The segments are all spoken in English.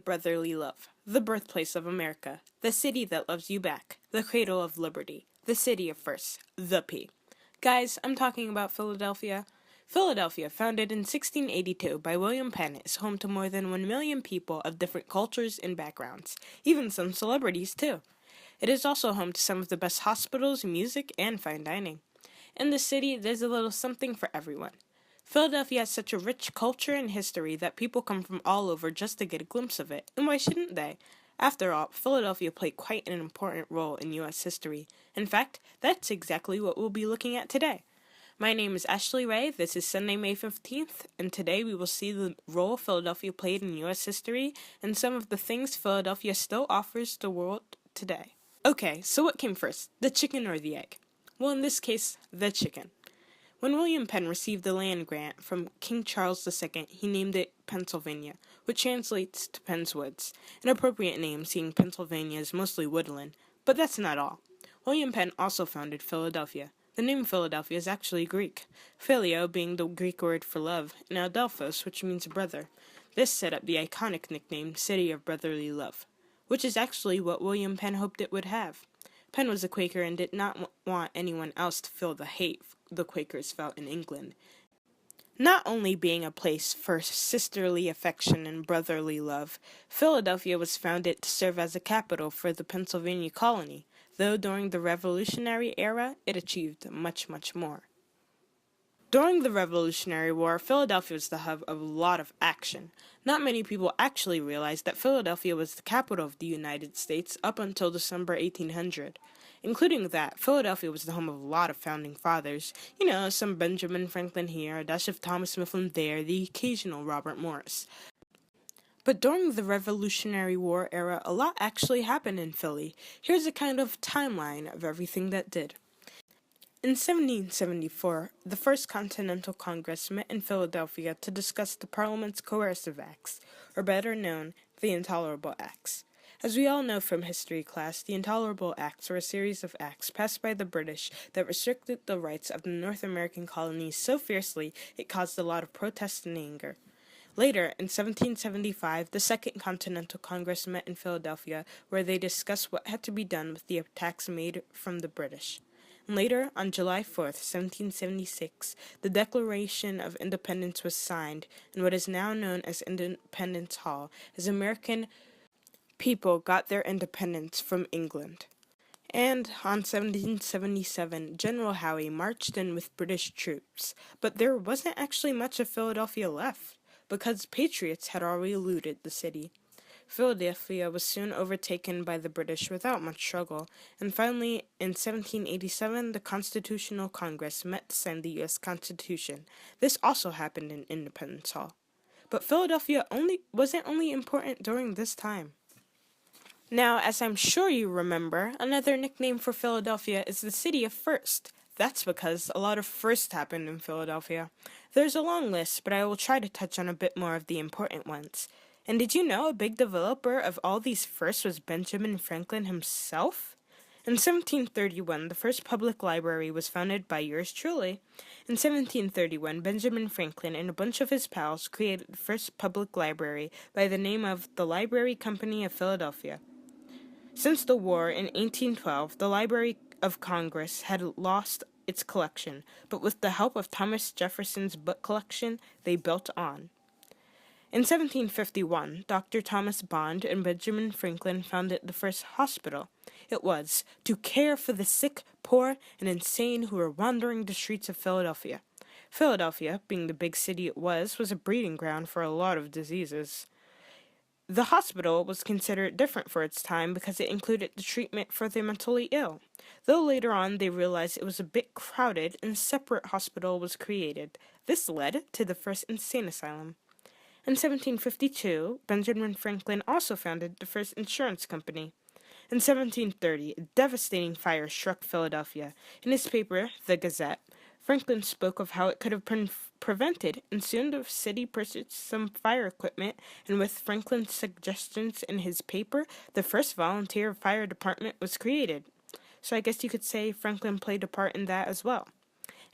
brotherly love, the birthplace of America, the city that loves you back, the cradle of liberty, the city of first, the P. Guys, I'm talking about Philadelphia. Philadelphia, founded in 1682 by William Penn, is home to more than 1 million people of different cultures and backgrounds, even some celebrities too. It is also home to some of the best hospitals, music, and fine dining. In the city, there's a little something for everyone. Philadelphia has such a rich culture and history that people come from all over just to get a glimpse of it, and why shouldn't they? After all, Philadelphia played quite an important role in U.S. history. In fact, that's exactly what we'll be looking at today. My name is Ashley Ray, this is Sunday, May 15th, and today we will see the role Philadelphia played in U.S. history and some of the things Philadelphia still offers the world today. Okay, so what came first, the chicken or the egg? Well, in this case, the chicken. When William Penn received the land grant from King Charles II, he named it Pennsylvania, which translates to Penn's Woods, an appropriate name seeing Pennsylvania is mostly woodland. But that's not all. William Penn also founded Philadelphia. The name Philadelphia is actually Greek, Phileo being the Greek word for love, and Adelphos, which means brother. This set up the iconic nickname City of Brotherly Love, which is actually what William Penn hoped it would have. Penn was a Quaker and did not want anyone else to feel the hate the Quakers felt in England. Not only being a place for sisterly affection and brotherly love, Philadelphia was founded to serve as a capital for the Pennsylvania colony, though during the Revolutionary era it achieved much, much more. During the Revolutionary War, Philadelphia was the hub of a lot of action. Not many people actually realized that Philadelphia was the capital of the United States up until December 1800. Including that, Philadelphia was the home of a lot of founding fathers. Some Benjamin Franklin here, a dash of Thomas Mifflin there, the occasional Robert Morris. But during the Revolutionary War era, a lot actually happened in Philly. Here's a kind of timeline of everything that did. In 1774, the First Continental Congress met in Philadelphia to discuss the Parliament's coercive acts, or better known, the Intolerable Acts. As we all know from history class, the Intolerable Acts were a series of acts passed by the British that restricted the rights of the North American colonies so fiercely it caused a lot of protest and anger. Later, in 1775, the Second Continental Congress met in Philadelphia, where they discussed what had to be done with the attacks made from the British. Later, on July 4th, 1776, the Declaration of Independence was signed in what is now known as Independence Hall, as American people got their independence from England. And on 1777, General Howe marched in with British troops, but there wasn't actually much of Philadelphia left, because patriots had already looted the city. Philadelphia was soon overtaken by the British without much struggle, and finally, in 1787, the Constitutional Congress met to sign the U.S. Constitution. This also happened in Independence Hall. But Philadelphia wasn't only important during this time. Now, as I'm sure you remember, another nickname for Philadelphia is the City of First. That's because a lot of firsts happened in Philadelphia. There's a long list, but I will try to touch on a bit more of the important ones. And did you know a big developer of all these firsts was Benjamin Franklin himself? In 1731, the first public library was founded by yours truly. In 1731, Benjamin Franklin and a bunch of his pals created the first public library by the name of the Library Company of Philadelphia. Since the war in 1812, the Library of Congress had lost its collection, but with the help of Thomas Jefferson's book collection, they built on. In 1751, Dr. Thomas Bond and Benjamin Franklin founded the first hospital. It was to care for the sick, poor, and insane who were wandering the streets of Philadelphia. Philadelphia, being the big city it was a breeding ground for a lot of diseases. The hospital was considered different for its time because it included the treatment for the mentally ill, though later on they realized it was a bit crowded and a separate hospital was created. This led to the first insane asylum. In 1752, Benjamin Franklin also founded the first insurance company. In 1730, a devastating fire struck Philadelphia. In his paper, The Gazette, Franklin spoke of how it could have been prevented, and soon the city purchased some fire equipment, and with Franklin's suggestions in his paper, the first volunteer fire department was created. So I guess you could say Franklin played a part in that as well.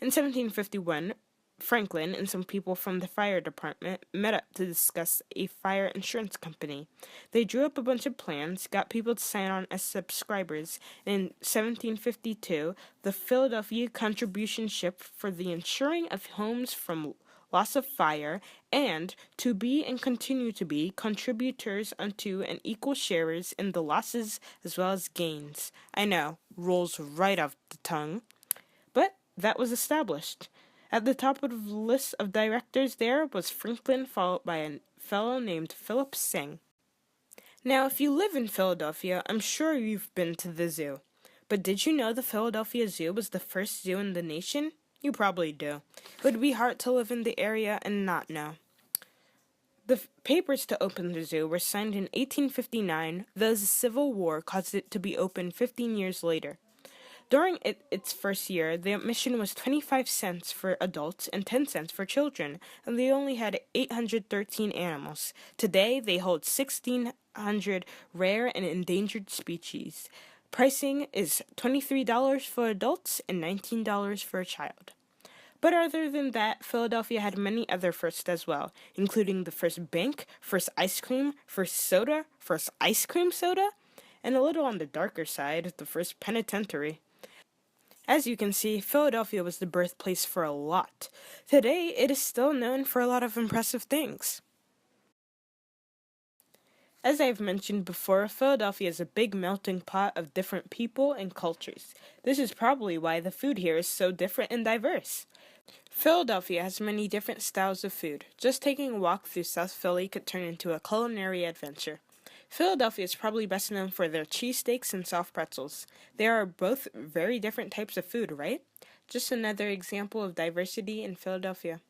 In 1751, Franklin and some people from the fire department met up to discuss a fire insurance company. They drew up a bunch of plans, got people to sign on as subscribers, and in 1752, the Philadelphia Contribution Ship for the insuring of homes from loss of fire, and to be and continue to be contributors unto and equal sharers in the losses as well as gains. I know, rolls right off the tongue. But that was established. At the top of the list of directors there was Franklin, followed by a fellow named Philip Sing. Now, if you live in Philadelphia, I'm sure you've been to the zoo. But did you know the Philadelphia Zoo was the first zoo in the nation? You probably do. It would be hard to live in the area and not know. The papers to open the zoo were signed in 1859, though the Civil War caused it to be opened 15 years later. During its first year, the admission was 25 cents for adults and 10 cents for children, and they only had 813 animals. Today, they hold 1,600 rare and endangered species. Pricing is $23 for adults and $19 for a child. But other than that, Philadelphia had many other firsts as well, including the first bank, first ice cream, first soda, first ice cream soda, and a little on the darker side, the first penitentiary. As you can see, Philadelphia was the birthplace for a lot. Today, it is still known for a lot of impressive things. As I've mentioned before, Philadelphia is a big melting pot of different people and cultures. This is probably why the food here is so different and diverse. Philadelphia has many different styles of food. Just taking a walk through South Philly could turn into a culinary adventure. Philadelphia is probably best known for their cheesesteaks and soft pretzels. They are both very different types of food, right? Just another example of diversity in Philadelphia.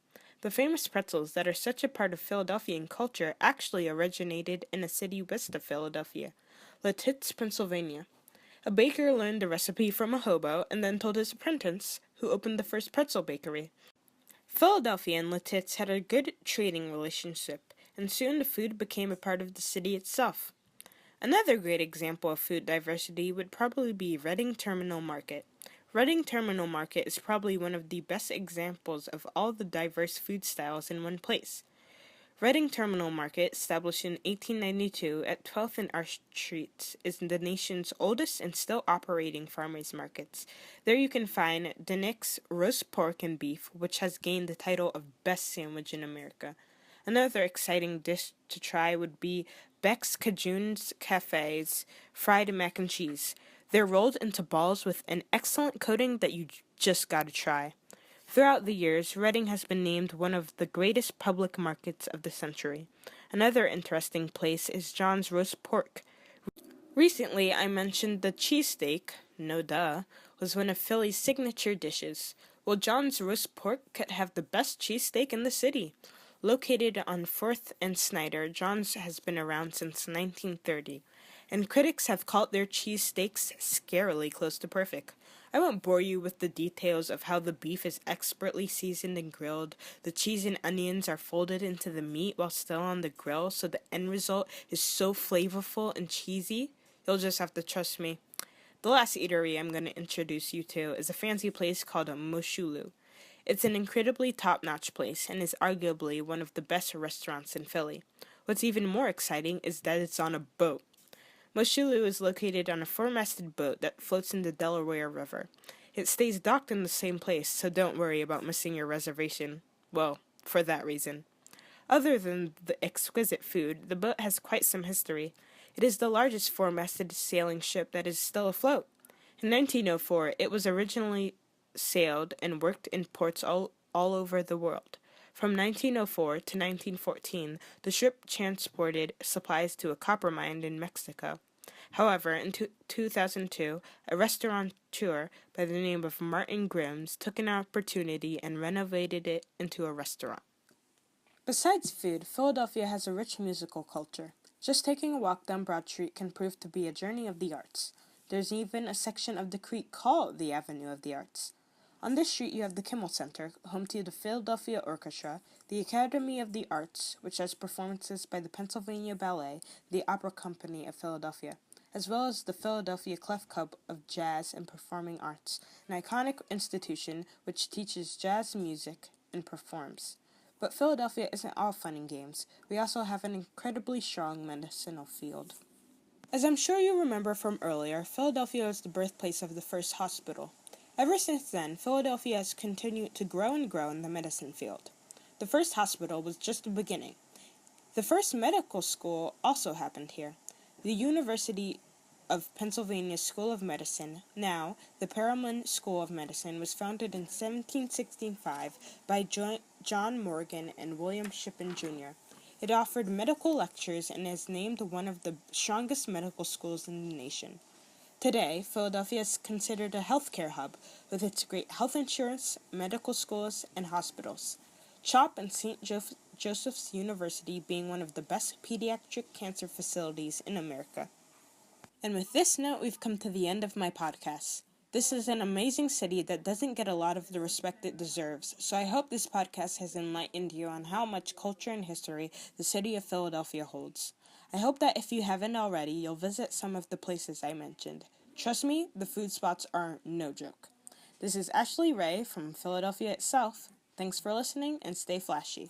The famous pretzels that are such a part of Philadelphian culture actually originated in a city west of Philadelphia, Lititz, Pennsylvania. A baker learned the recipe from a hobo and then told his apprentice, who opened the first pretzel bakery. Philadelphia and Lititz had a good trading relationship, and soon the food became a part of the city itself. Another great example of food diversity would probably be Reading Terminal Market. Reading Terminal Market is probably one of the best examples of all the diverse food styles in one place. Reading Terminal Market, established in 1892 at 12th and Arch Streets, is the nation's oldest and still operating farmers markets. There you can find Denick's roast pork and beef, which has gained the title of best sandwich in America. Another exciting dish to try would be Beck's Cajun's Cafe's fried mac and cheese. They're rolled into balls with an excellent coating that you just gotta try. Throughout the years, Reading has been named one of the greatest public markets of the century. Another interesting place is John's Roast Pork. Recently, I mentioned the cheesesteak, no duh, was one of Philly's signature dishes. Well, John's Roast Pork could have the best cheesesteak in the city. Located on 4th and Snyder, John's has been around since 1930, and critics have called their cheesesteaks scarily close to perfect. I won't bore you with the details of how the beef is expertly seasoned and grilled. The cheese and onions are folded into the meat while still on the grill, so the end result is so flavorful and cheesy. You'll just have to trust me. The last eatery I'm going to introduce you to is a fancy place called Moshulu. It's an incredibly top-notch place and is arguably one of the best restaurants in Philly. What's even more exciting is that it's on a boat. Moshulu is located on a four-masted boat that floats in the Delaware River. It stays docked in the same place, so don't worry about missing your reservation. Well, for that reason. Other than the exquisite food, the boat has quite some history. It is the largest four-masted sailing ship that is still afloat. In 1904, it was originally sailed and worked in ports all over the world. From 1904 to 1914, the ship transported supplies to a copper mine in Mexico. However, in 2002, a restaurateur by the name of Martin Grims took an opportunity and renovated it into a restaurant. Besides food, Philadelphia has a rich musical culture. Just taking a walk down Broad Street can prove to be a journey of the arts. There's even a section of the creek called the Avenue of the Arts. On this street you have the Kimmel Center, home to the Philadelphia Orchestra, the Academy of the Arts, which has performances by the Pennsylvania Ballet, the Opera Company of Philadelphia, as well as the Philadelphia Clef Club of Jazz and Performing Arts, an iconic institution which teaches jazz music and performs. But Philadelphia isn't all fun and games. We also have an incredibly strong medicinal field. As I'm sure you remember from earlier, Philadelphia was the birthplace of the first hospital. Ever since then, Philadelphia has continued to grow and grow in the medicine field. The first hospital was just the beginning. The first medical school also happened here. The University of Pennsylvania School of Medicine, now the Perelman School of Medicine, was founded in 1765 by John Morgan and William Shippen Jr. It offered medical lectures and is named one of the strongest medical schools in the nation. Today, Philadelphia is considered a healthcare hub with its great health insurance, medical schools, and hospitals. CHOP and St. Joseph's University being one of the best pediatric cancer facilities in America. And with this note, we've come to the end of my podcast. This is an amazing city that doesn't get a lot of the respect it deserves, so I hope this podcast has enlightened you on how much culture and history the city of Philadelphia holds. I hope that if you haven't already, you'll visit some of the places I mentioned. Trust me, the food spots are no joke. This is Ashley Ray from Philadelphia itself. Thanks for listening and stay flashy.